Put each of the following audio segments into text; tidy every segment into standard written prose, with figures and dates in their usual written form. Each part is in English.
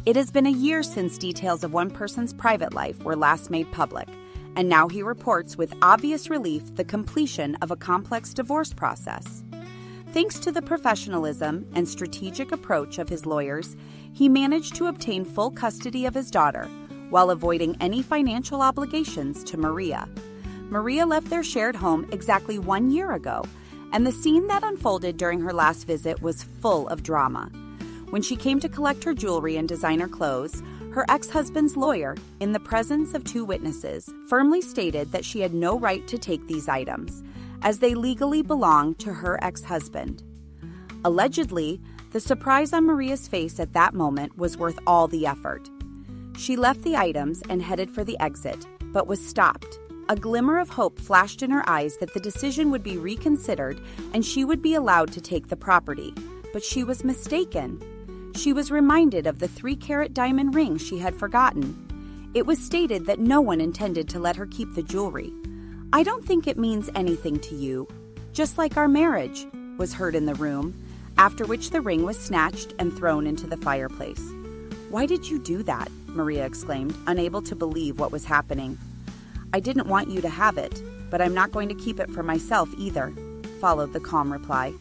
It has been a year since details of one person's private life were last made public, and now he reports with obvious relief the completion of a complex divorce process. Thanks to the professionalism and strategic approach of his lawyers, he managed to obtain full custody of his daughter while avoiding any financial obligations to Maria. Maria left their shared home exactly 1 year ago, and the scene that unfolded during her last visit was full of drama. When she came to collect her jewelry and designer clothes, her ex-husband's lawyer, in the presence of 2 witnesses, firmly stated that she had no right to take these items, as they legally belonged to her ex-husband. Allegedly, the surprise on Maria's face at that moment was worth all the effort. She left the items and headed for the exit, but was stopped. A glimmer of hope flashed in her eyes that the decision would be reconsidered and she would be allowed to take the property. But she was mistaken. She was reminded of the 3-carat diamond ring she had forgotten. It was stated that no one intended to let her keep the jewelry. "I don't think it means anything to you, just like our marriage," was heard in the room, after which the ring was snatched and thrown into the fireplace. "Why did you do that?" Maria exclaimed, unable to believe what was happening. "I didn't want you to have it, but I'm not going to keep it for myself either," followed the calm reply.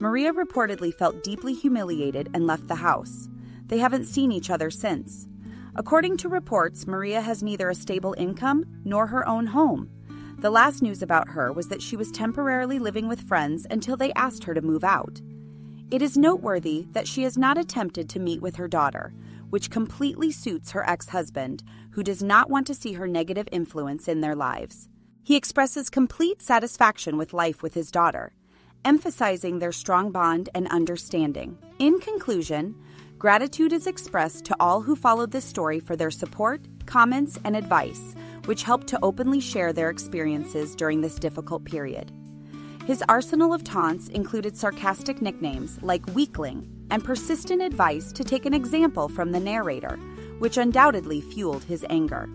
Maria reportedly felt deeply humiliated and left the house. They haven't seen each other since. According to reports, Maria has neither a stable income nor her own home. The last news about her was that she was temporarily living with friends until they asked her to move out. It is noteworthy that she has not attempted to meet with her daughter, which completely suits her ex-husband, who does not want to see her negative influence in their lives. He expresses complete satisfaction with life with his daughter, emphasizing their strong bond and understanding. In conclusion, gratitude is expressed to all who followed this story for their support, comments, and advice, which helped to openly share their experiences during this difficult period. His arsenal of taunts included sarcastic nicknames like weakling and persistent advice to take an example from the narrator, which undoubtedly fueled his anger.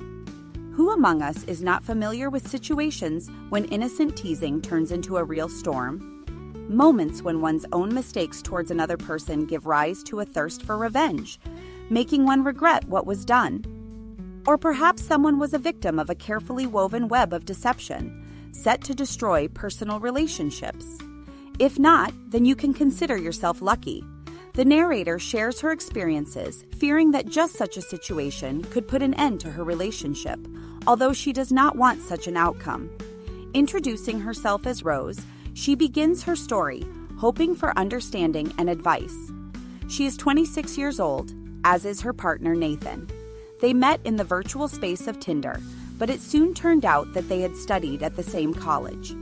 Who among us is not familiar with situations when innocent teasing turns into a real storm? Moments when one's own mistakes towards another person give rise to a thirst for revenge, making one regret what was done. Or perhaps someone was a victim of a carefully woven web of deception, set to destroy personal relationships. If not, then you can consider yourself lucky. The narrator shares her experiences, fearing that just such a situation could put an end to her relationship, although she does not want such an outcome. Introducing herself as Rose, she begins her story, hoping for understanding and advice. She is 26 years old, as is her partner Nathan. They met in the virtual space of Tinder, but it soon turned out that they had studied at the same college.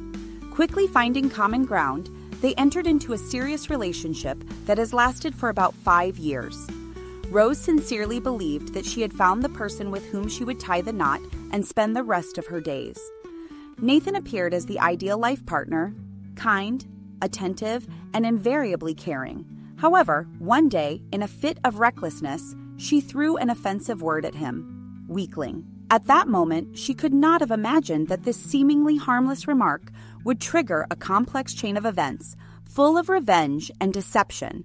Quickly finding common ground, they entered into a serious relationship that has lasted for about 5 years. Rose sincerely believed that she had found the person with whom she would tie the knot and spend the rest of her days. Nathan appeared as the ideal life partner, kind, attentive, and invariably caring. However, one day, in a fit of recklessness, she threw an offensive word at him, weakling. At that moment, she could not have imagined that this seemingly harmless remark would trigger a complex chain of events, full of revenge and deception.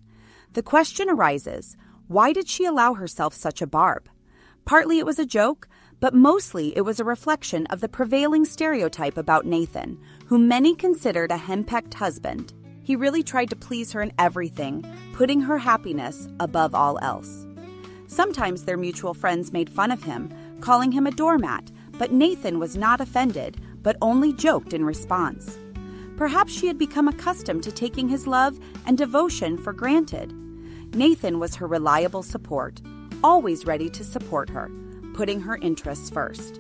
The question arises, why did she allow herself such a barb? Partly it was a joke, but mostly it was a reflection of the prevailing stereotype about Nathan, whom many considered a henpecked husband. He really tried to please her in everything, putting her happiness above all else. Sometimes their mutual friends made fun of him, calling him a doormat, but Nathan was not offended, but only joked in response. Perhaps she had become accustomed to taking his love and devotion for granted. Nathan was her reliable support, always ready to support her, putting her interests first.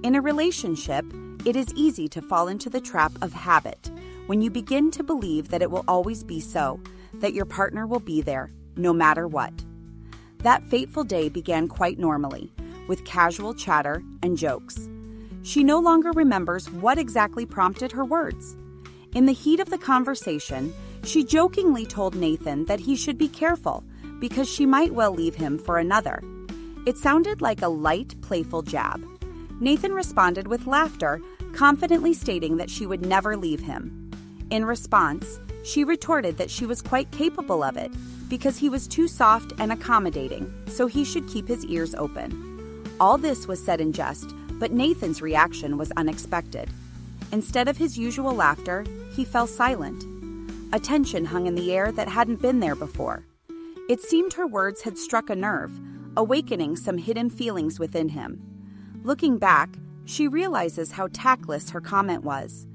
In a relationship, it is easy to fall into the trap of habit when you begin to believe that it will always be so, that your partner will be there, no matter what. That fateful day began quite normally, with casual chatter and jokes. She no longer remembers what exactly prompted her words. In the heat of the conversation, she jokingly told Nathan that he should be careful because she might well leave him for another. It sounded like a light, playful jab. Nathan responded with laughter, confidently stating that she would never leave him. In response, She retorted that she was quite capable of it because he was too soft and accommodating, so he should keep his ears open. All this was said in jest, but Nathan's reaction was unexpected. Instead of his usual laughter, he fell silent. A tension hung in the air that hadn't been there before. It seemed her words had struck a nerve, awakening some hidden feelings within him. Looking back, she realizes how tactless her comment was.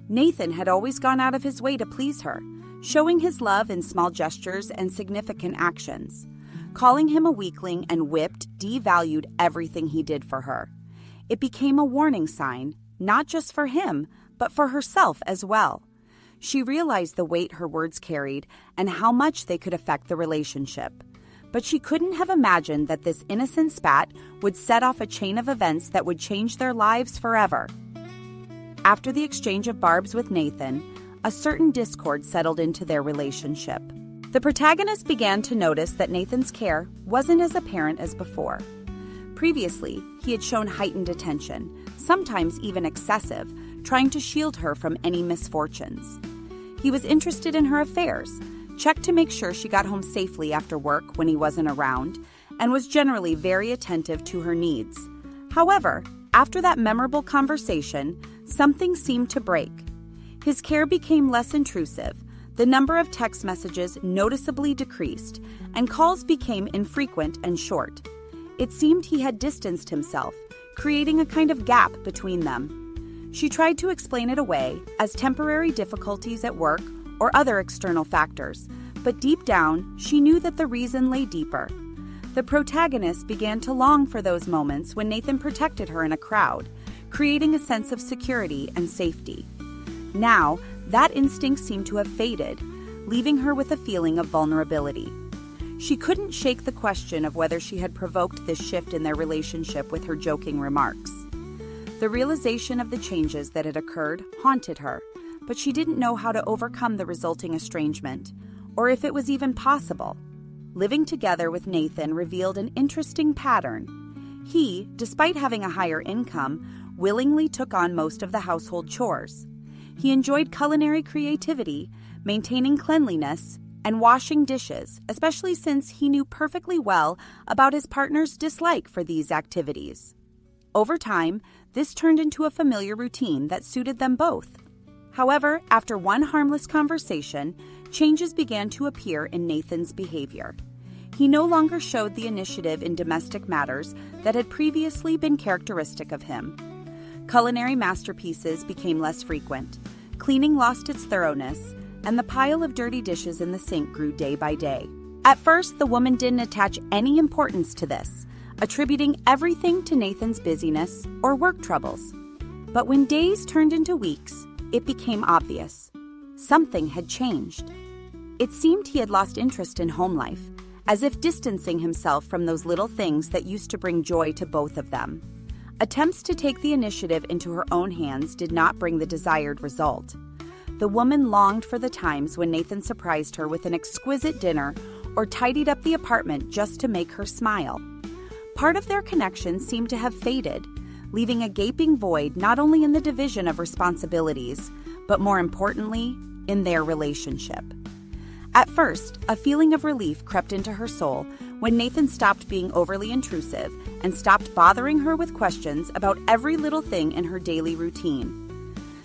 Nathan had always gone out of his way to please her, showing his love in small gestures and significant actions. Calling him a weakling and whipped devalued everything he did for her. It became a warning sign, not just for him, but for herself as well. She realized the weight her words carried and how much they could affect the relationship. But she couldn't have imagined that this innocent spat would set off a chain of events that would change their lives forever. After the exchange of barbs with Nathan, a certain discord settled into their relationship. The protagonist began to notice that Nathan's care wasn't as apparent as before. Previously, he had shown heightened attention, sometimes even excessive, trying to shield her from any misfortunes. He was interested in her affairs, checked to make sure she got home safely after work when he wasn't around, and was generally very attentive to her needs. However, after that memorable conversation, something seemed to break. His care became less intrusive, the number of text messages noticeably decreased, and calls became infrequent and short. It seemed he had distanced himself, creating a kind of gap between them. She tried to explain it away as temporary difficulties at work or other external factors, but deep down, she knew that the reason lay deeper. The protagonist began to long for those moments when Nathan protected her in a crowd, creating a sense of security and safety. Now, that instinct seemed to have faded, leaving her with a feeling of vulnerability. She couldn't shake the question of whether she had provoked this shift in their relationship with her joking remarks. The realization of the changes that had occurred haunted her, but she didn't know how to overcome the resulting estrangement, or if it was even possible. Living together with Nathan revealed an interesting pattern. He, despite having a higher income, willingly took on most of the household chores. He enjoyed culinary creativity, maintaining cleanliness, and washing dishes, especially since he knew perfectly well about his partner's dislike for these activities. Over time, this turned into a familiar routine that suited them both. However, after one harmless conversation, changes began to appear in Nathan's behavior. He no longer showed the initiative in domestic matters that had previously been characteristic of him. Culinary masterpieces became less frequent, cleaning lost its thoroughness, and the pile of dirty dishes in the sink grew day by day. At first, the woman didn't attach any importance to this, attributing everything to Nathan's busyness or work troubles. But when days turned into weeks, it became obvious. Something had changed. It seemed he had lost interest in home life, as if distancing himself from those little things that used to bring joy to both of them. Attempts to take the initiative into her own hands did not bring the desired result. The woman longed for the times when Nathan surprised her with an exquisite dinner or tidied up the apartment just to make her smile. Part of their connection seemed to have faded, leaving a gaping void not only in the division of responsibilities, but more importantly, in their relationship. At first, a feeling of relief crept into her soul when Nathan stopped being overly intrusive and stopped bothering her with questions about every little thing in her daily routine.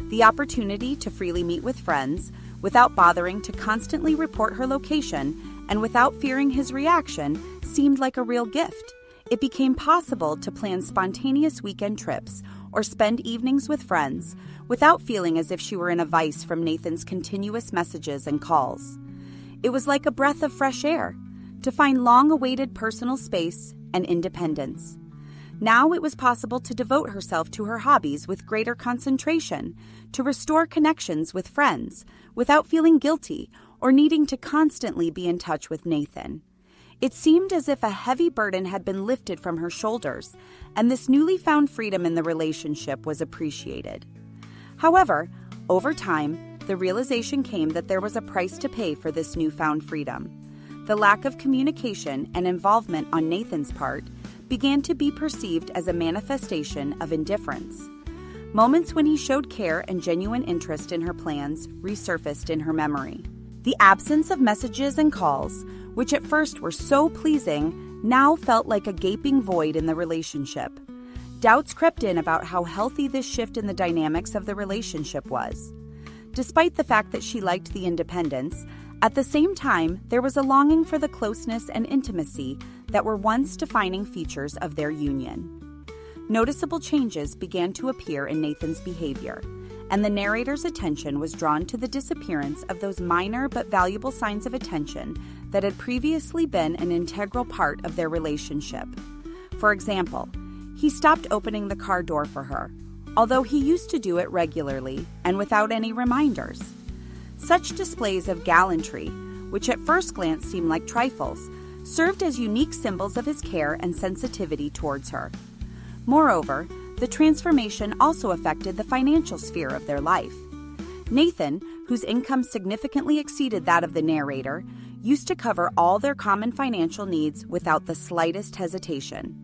The opportunity to freely meet with friends, without bothering to constantly report her location, and without fearing his reaction, seemed like a real gift. It became possible to plan spontaneous weekend trips or spend evenings with friends without feeling as if she were in a vice from Nathan's continuous messages and calls. It was like a breath of fresh air, to find long-awaited personal space and independence. Now it was possible to devote herself to her hobbies with greater concentration, to restore connections with friends without feeling guilty or needing to constantly be in touch with Nathan. It seemed as if a heavy burden had been lifted from her shoulders, and this newly found freedom in the relationship was appreciated. However, over time, the realization came that there was a price to pay for this newfound freedom. The lack of communication and involvement on Nathan's part began to be perceived as a manifestation of indifference. Moments when he showed care and genuine interest in her plans resurfaced in her memory. The absence of messages and calls, which at first were so pleasing, now felt like a gaping void in the relationship. Doubts crept in about how healthy this shift in the dynamics of the relationship was. Despite the fact that she liked the independence, at the same time, there was a longing for the closeness and intimacy that were once defining features of their union. Noticeable changes began to appear in Nathan's behavior, and the narrator's attention was drawn to the disappearance of those minor but valuable signs of attention that had previously been an integral part of their relationship. For example, he stopped opening the car door for her, although he used to do it regularly and without any reminders. Such displays of gallantry, which at first glance seemed like trifles, served as unique symbols of his care and sensitivity towards her. Moreover, the transformation also affected the financial sphere of their life. Nathan, whose income significantly exceeded that of the narrator, used to cover all their common financial needs without the slightest hesitation.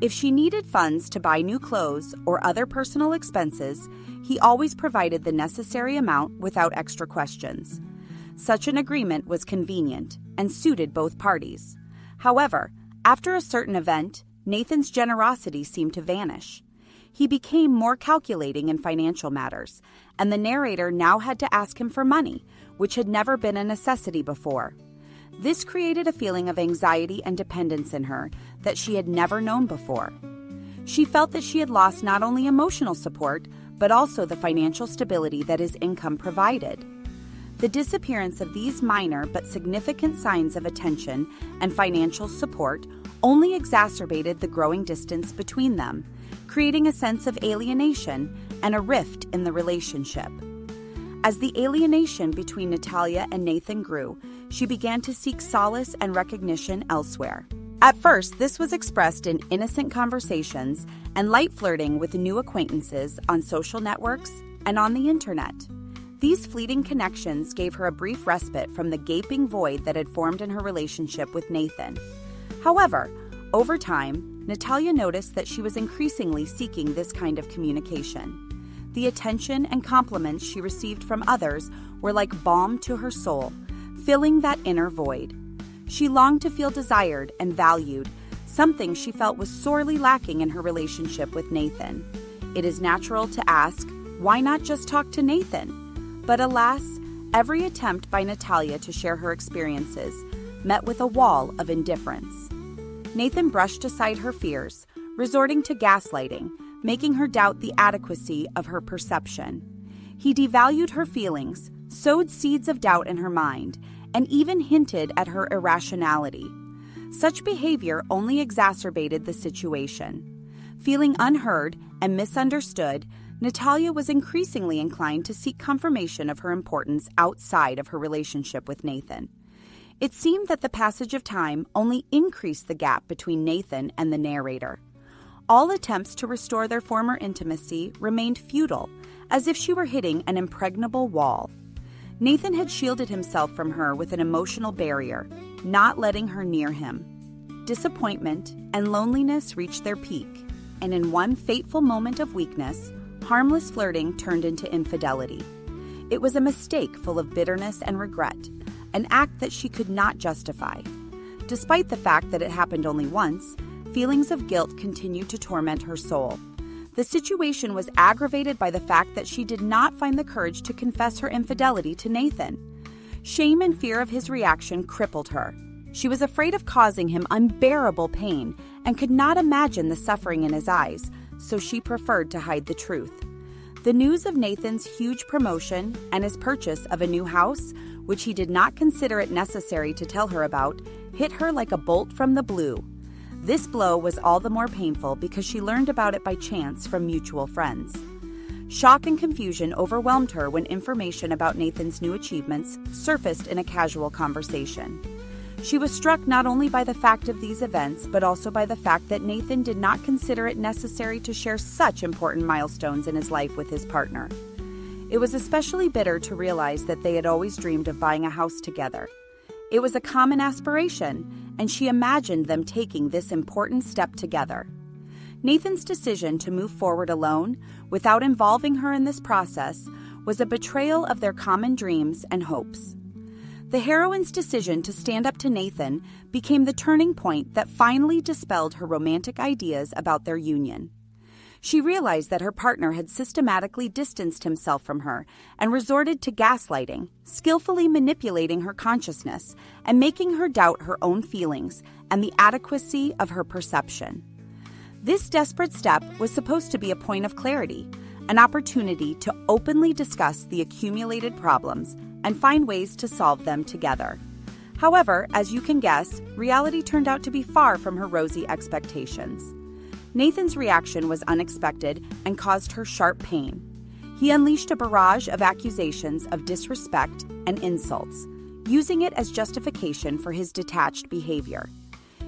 If she needed funds to buy new clothes or other personal expenses, he always provided the necessary amount without extra questions. Such an agreement was convenient and suited both parties. However, after a certain event, Nathan's generosity seemed to vanish. He became more calculating in financial matters, and the narrator now had to ask him for money, which had never been a necessity before. This created a feeling of anxiety and dependence in her that she had never known before. She felt that she had lost not only emotional support, but also the financial stability that his income provided. The disappearance of these minor but significant signs of attention and financial support only exacerbated the growing distance between them, creating a sense of alienation and a rift in the relationship. As the alienation between Natalia and Nathan grew, she began to seek solace and recognition elsewhere. At first, this was expressed in innocent conversations and light flirting with new acquaintances on social networks and on the internet. These fleeting connections gave her a brief respite from the gaping void that had formed in her relationship with Nathan. However, over time, Natalia noticed that she was increasingly seeking this kind of communication. The attention and compliments she received from others were like balm to her soul, filling that inner void. She longed to feel desired and valued, something she felt was sorely lacking in her relationship with Nathan. It is natural to ask, why not just talk to Nathan? But alas, every attempt by Natalia to share her experiences met with a wall of indifference. Nathan brushed aside her fears, resorting to gaslighting, making her doubt the adequacy of her perception. He devalued her feelings, sowed seeds of doubt in her mind, and even hinted at her irrationality. Such behavior only exacerbated the situation. Feeling unheard and misunderstood, Natalia was increasingly inclined to seek confirmation of her importance outside of her relationship with Nathan. It seemed that the passage of time only increased the gap between Nathan and the narrator. All attempts to restore their former intimacy remained futile, as if she were hitting an impregnable wall. Nathan had shielded himself from her with an emotional barrier, not letting her near him. Disappointment and loneliness reached their peak, and in one fateful moment of weakness, harmless flirting turned into infidelity. It was a mistake full of bitterness and regret, an act that she could not justify. Despite the fact that it happened only once, feelings of guilt continued to torment her soul. The situation was aggravated by the fact that she did not find the courage to confess her infidelity to Nathan. Shame and fear of his reaction crippled her. She was afraid of causing him unbearable pain and could not imagine the suffering in his eyes, so she preferred to hide the truth. The news of Nathan's huge promotion and his purchase of a new house, which he did not consider it necessary to tell her about, hit her like a bolt from the blue. This blow was all the more painful because she learned about it by chance from mutual friends. Shock and confusion overwhelmed her when information about Nathan's new achievements surfaced in a casual conversation. She was struck not only by the fact of these events, but also by the fact that Nathan did not consider it necessary to share such important milestones in his life with his partner. It was especially bitter to realize that they had always dreamed of buying a house together. It was a common aspiration, and she imagined them taking this important step together. Nathan's decision to move forward alone, without involving her in this process, was a betrayal of their common dreams and hopes. The heroine's decision to stand up to Nathan became the turning point that finally dispelled her romantic ideas about their union. She realized that her partner had systematically distanced himself from her and resorted to gaslighting, skillfully manipulating her consciousness and making her doubt her own feelings and the adequacy of her perception. This desperate step was supposed to be a point of clarity, an opportunity to openly discuss the accumulated problems and find ways to solve them together. However, as you can guess, reality turned out to be far from her rosy expectations. Nathan's reaction was unexpected and caused her sharp pain. He unleashed a barrage of accusations of disrespect and insults, using it as justification for his detached behavior.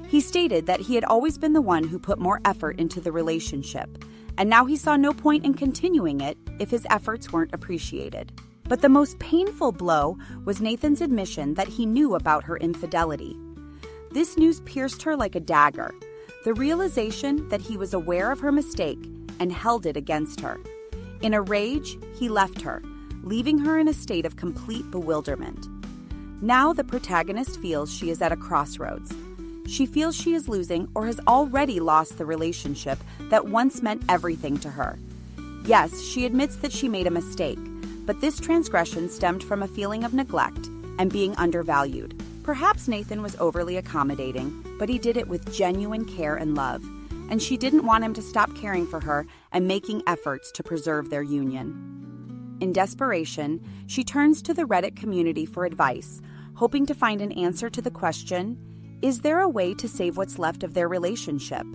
He stated that he had always been the one who put more effort into the relationship, and now he saw no point in continuing it if his efforts weren't appreciated. But the most painful blow was Nathan's admission that he knew about her infidelity. This news pierced her like a dagger, the realization that he was aware of her mistake and held it against her. In a rage, he left her, leaving her in a state of complete bewilderment. Now the protagonist feels she is at a crossroads. She feels she is losing or has already lost the relationship that once meant everything to her. Yes, she admits that she made a mistake, but this transgression stemmed from a feeling of neglect and being undervalued. Perhaps Nathan was overly accommodating, but he did it with genuine care and love, and she didn't want him to stop caring for her and making efforts to preserve their union. In desperation, she turns to the Reddit community for advice, hoping to find an answer to the question, is there a way to save what's left of their relationship?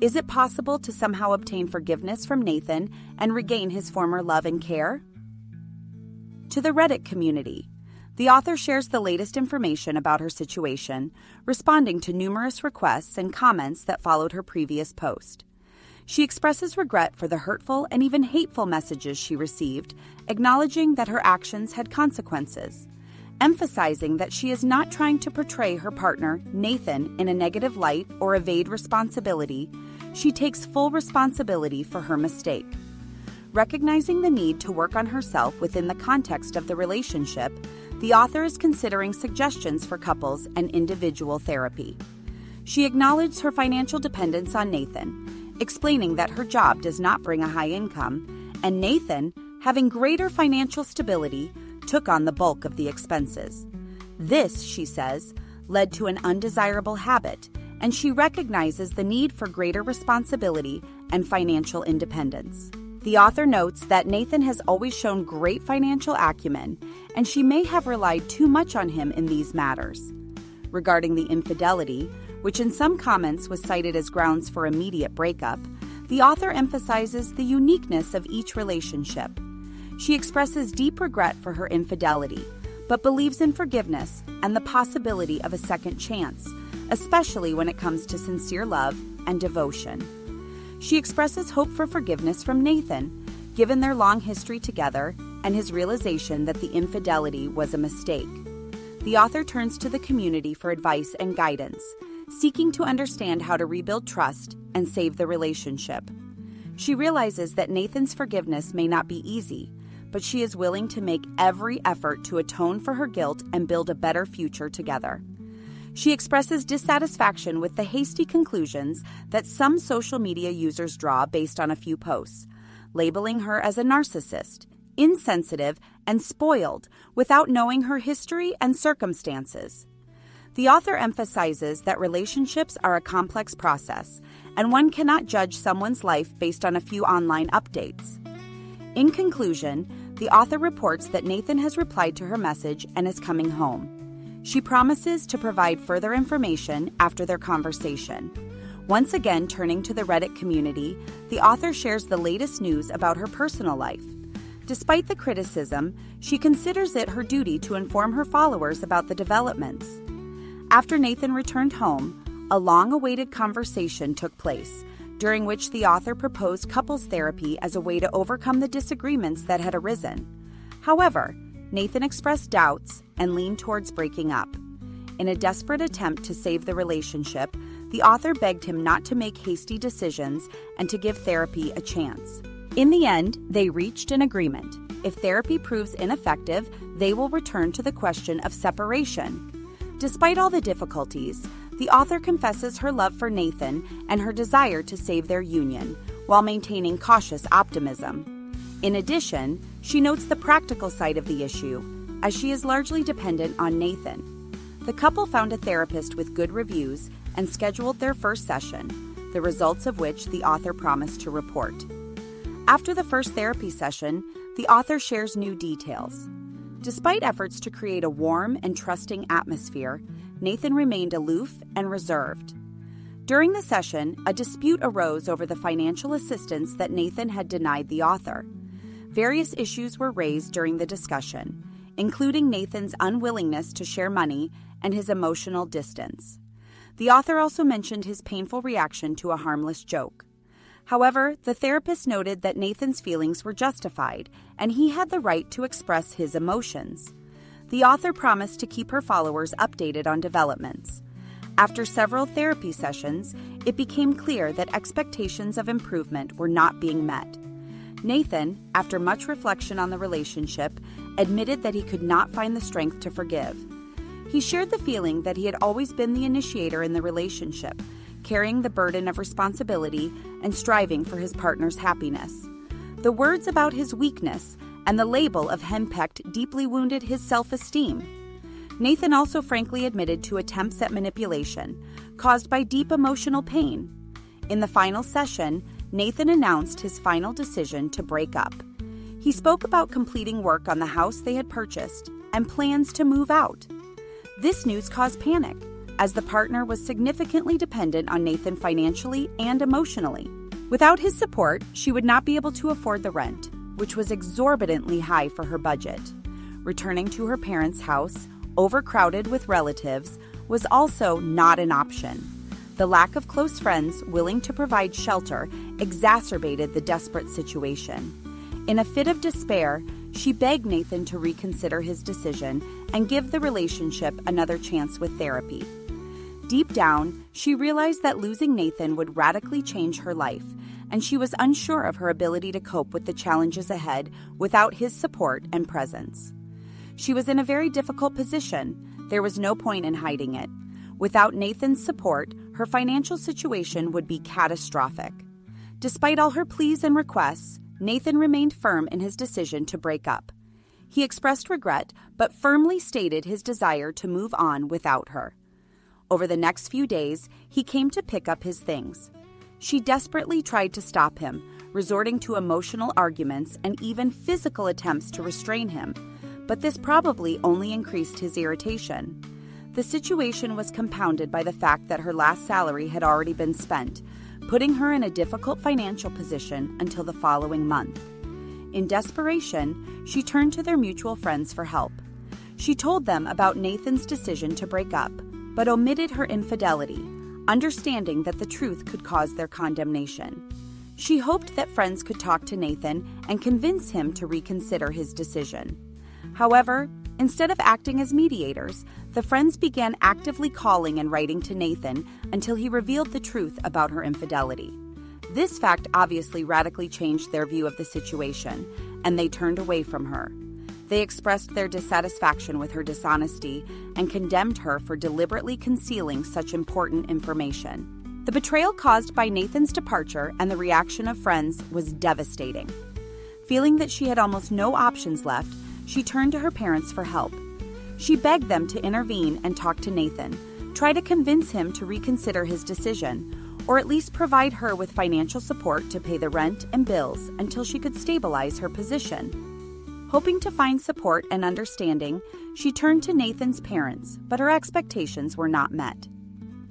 Is it possible to somehow obtain forgiveness from Nathan and regain his former love and care? To the Reddit community, the author shares the latest information about her situation, responding to numerous requests and comments that followed her previous post. She expresses regret for the hurtful and even hateful messages she received, acknowledging that her actions had consequences. Emphasizing that she is not trying to portray her partner, Nathan, in a negative light or evade responsibility, she takes full responsibility for her mistake. Recognizing the need to work on herself within the context of the relationship, the author is considering suggestions for couples and individual therapy. She acknowledged her financial dependence on Nathan, explaining that her job does not bring a high income, and Nathan, having greater financial stability, took on the bulk of the expenses. This, she says, led to an undesirable habit, and she recognizes the need for greater responsibility and financial independence. The author notes that Nathan has always shown great financial acumen, and she may have relied too much on him in these matters. Regarding the infidelity, which in some comments was cited as grounds for immediate breakup, the author emphasizes the uniqueness of each relationship. She expresses deep regret for her infidelity, but believes in forgiveness and the possibility of a second chance, especially when it comes to sincere love and devotion. She expresses hope for forgiveness from Nathan, given their long history together and his realization that the infidelity was a mistake. The author turns to the community for advice and guidance, seeking to understand how to rebuild trust and save the relationship. She realizes that Nathan's forgiveness may not be easy, but she is willing to make every effort to atone for her guilt and build a better future together. She expresses dissatisfaction with the hasty conclusions that some social media users draw based on a few posts, labeling her as a narcissist, insensitive, and spoiled without knowing her history and circumstances. The author emphasizes that relationships are a complex process, and one cannot judge someone's life based on a few online updates. In conclusion, the author reports that Nathan has replied to her message and is coming home. She promises to provide further information after their conversation. Once again, turning to the Reddit community, the author shares the latest news about her personal life. Despite the criticism, she considers it her duty to inform her followers about the developments. After Nathan returned home, a long-awaited conversation took place, during which the author proposed couples therapy as a way to overcome the disagreements that had arisen. However, Nathan expressed doubts and leaned towards breaking up. In a desperate attempt to save the relationship, the author begged him not to make hasty decisions and to give therapy a chance. In the end, they reached an agreement. If therapy proves ineffective, they will return to the question of separation. Despite all the difficulties, the author confesses her love for Nathan and her desire to save their union, while maintaining cautious optimism. In addition, she notes the practical side of the issue, as she is largely dependent on Nathan. The couple found a therapist with good reviews and scheduled their first session, the results of which the author promised to report. After the first therapy session, the author shares new details. Despite efforts to create a warm and trusting atmosphere, Nathan remained aloof and reserved. During the session, a dispute arose over the financial assistance that Nathan had denied the author. Various issues were raised during the discussion, including Nathan's unwillingness to share money and his emotional distance. The author also mentioned his painful reaction to a harmless joke. However, the therapist noted that Nathan's feelings were justified, and he had the right to express his emotions. The author promised to keep her followers updated on developments. After several therapy sessions, it became clear that expectations of improvement were not being met. Nathan, after much reflection on the relationship, admitted that he could not find the strength to forgive. He shared the feeling that he had always been the initiator in the relationship, carrying the burden of responsibility and striving for his partner's happiness. The words about his weakness and the label of henpecked deeply wounded his self-esteem. Nathan also frankly admitted to attempts at manipulation, caused by deep emotional pain. In the final session, Nathan announced his final decision to break up. He spoke about completing work on the house they had purchased and plans to move out. This news caused panic, as the partner was significantly dependent on Nathan financially and emotionally. Without his support, she would not be able to afford the rent, which was exorbitantly high for her budget. Returning to her parents' house, overcrowded with relatives, was also not an option. The lack of close friends willing to provide shelter exacerbated the desperate situation. In a fit of despair, she begged Nathan to reconsider his decision and give the relationship another chance with therapy. Deep down, she realized that losing Nathan would radically change her life, and she was unsure of her ability to cope with the challenges ahead without his support and presence. She was in a very difficult position. There was no point in hiding it. Without Nathan's support, her financial situation would be catastrophic. Despite all her pleas and requests, Nathan remained firm in his decision to break up. He expressed regret, but firmly stated his desire to move on without her. Over the next few days, he came to pick up his things. She desperately tried to stop him, resorting to emotional arguments and even physical attempts to restrain him, but this probably only increased his irritation. The situation was compounded by the fact that her last salary had already been spent, putting her in a difficult financial position until the following month. In desperation, she turned to their mutual friends for help. She told them about Nathan's decision to break up, but omitted her infidelity, understanding that the truth could cause their condemnation. She hoped that friends could talk to Nathan and convince him to reconsider his decision. However, instead of acting as mediators, the friends began actively calling and writing to Nathan until he revealed the truth about her infidelity. This fact obviously radically changed their view of the situation, and they turned away from her. They expressed their dissatisfaction with her dishonesty and condemned her for deliberately concealing such important information. The betrayal caused by Nathan's departure and the reaction of friends was devastating. Feeling that she had almost no options left, she turned to her parents for help. She begged them to intervene and talk to Nathan, try to convince him to reconsider his decision, or at least provide her with financial support to pay the rent and bills until she could stabilize her position. Hoping to find support and understanding, she turned to Nathan's parents, but her expectations were not met.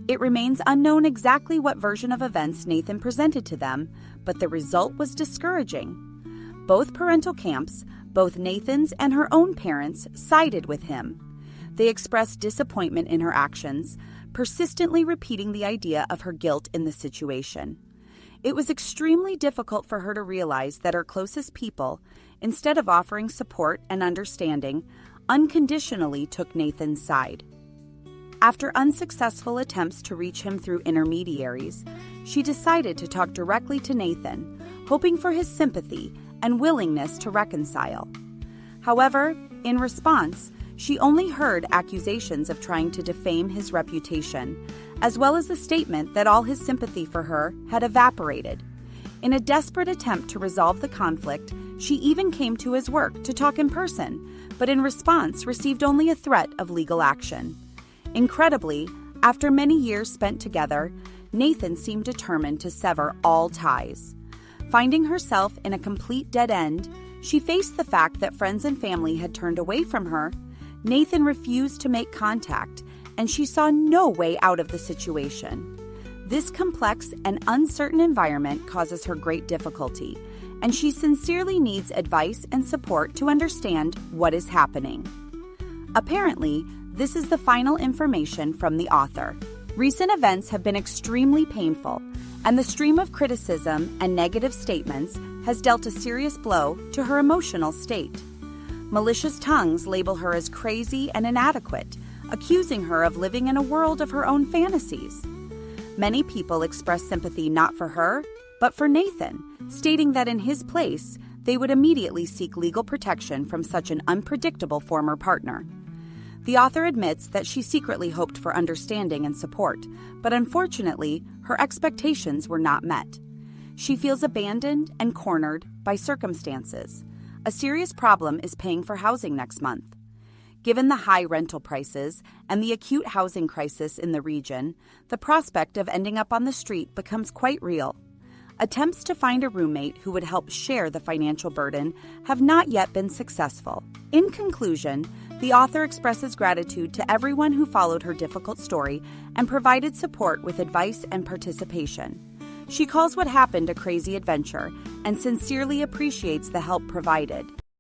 It remains unknown exactly what version of events Nathan presented to them, but the result was discouraging. Both parental camps, both Nathan's and her own parents, sided with him. They expressed disappointment in her actions, persistently repeating the idea of her guilt in the situation. It was extremely difficult for her to realize that her closest people, instead of offering support and understanding, unconditionally took Nathan's side. After unsuccessful attempts to reach him through intermediaries, she decided to talk directly to Nathan, hoping for his sympathy and willingness to reconcile. However, in response, she only heard accusations of trying to defame his reputation, as well as the statement that all his sympathy for her had evaporated. In a desperate attempt to resolve the conflict, she even came to his work to talk in person, but in response received only a threat of legal action. Incredibly, after many years spent together, Nathan seemed determined to sever all ties. Finding herself in a complete dead end, she faced the fact that friends and family had turned away from her. Nathan refused to make contact, and she saw no way out of the situation. This complex and uncertain environment causes her great difficulty, and she sincerely needs advice and support to understand what is happening. Apparently, this is the final information from the author. Recent events have been extremely painful, and the stream of criticism and negative statements has dealt a serious blow to her emotional state. Malicious tongues label her as crazy and inadequate, accusing her of living in a world of her own fantasies. Many people express sympathy not for her, but for Nathan, stating that in his place, they would immediately seek legal protection from such an unpredictable former partner. The author admits that she secretly hoped for understanding and support, but unfortunately, her expectations were not met. She feels abandoned and cornered by circumstances. A serious problem is paying for housing next month. Given the high rental prices and the acute housing crisis in the region, the prospect of ending up on the street becomes quite real. Attempts to find a roommate who would help share the financial burden have not yet been successful. In conclusion, the author expresses gratitude to everyone who followed her difficult story and provided support with advice and participation. She calls what happened a crazy adventure and sincerely appreciates the help provided.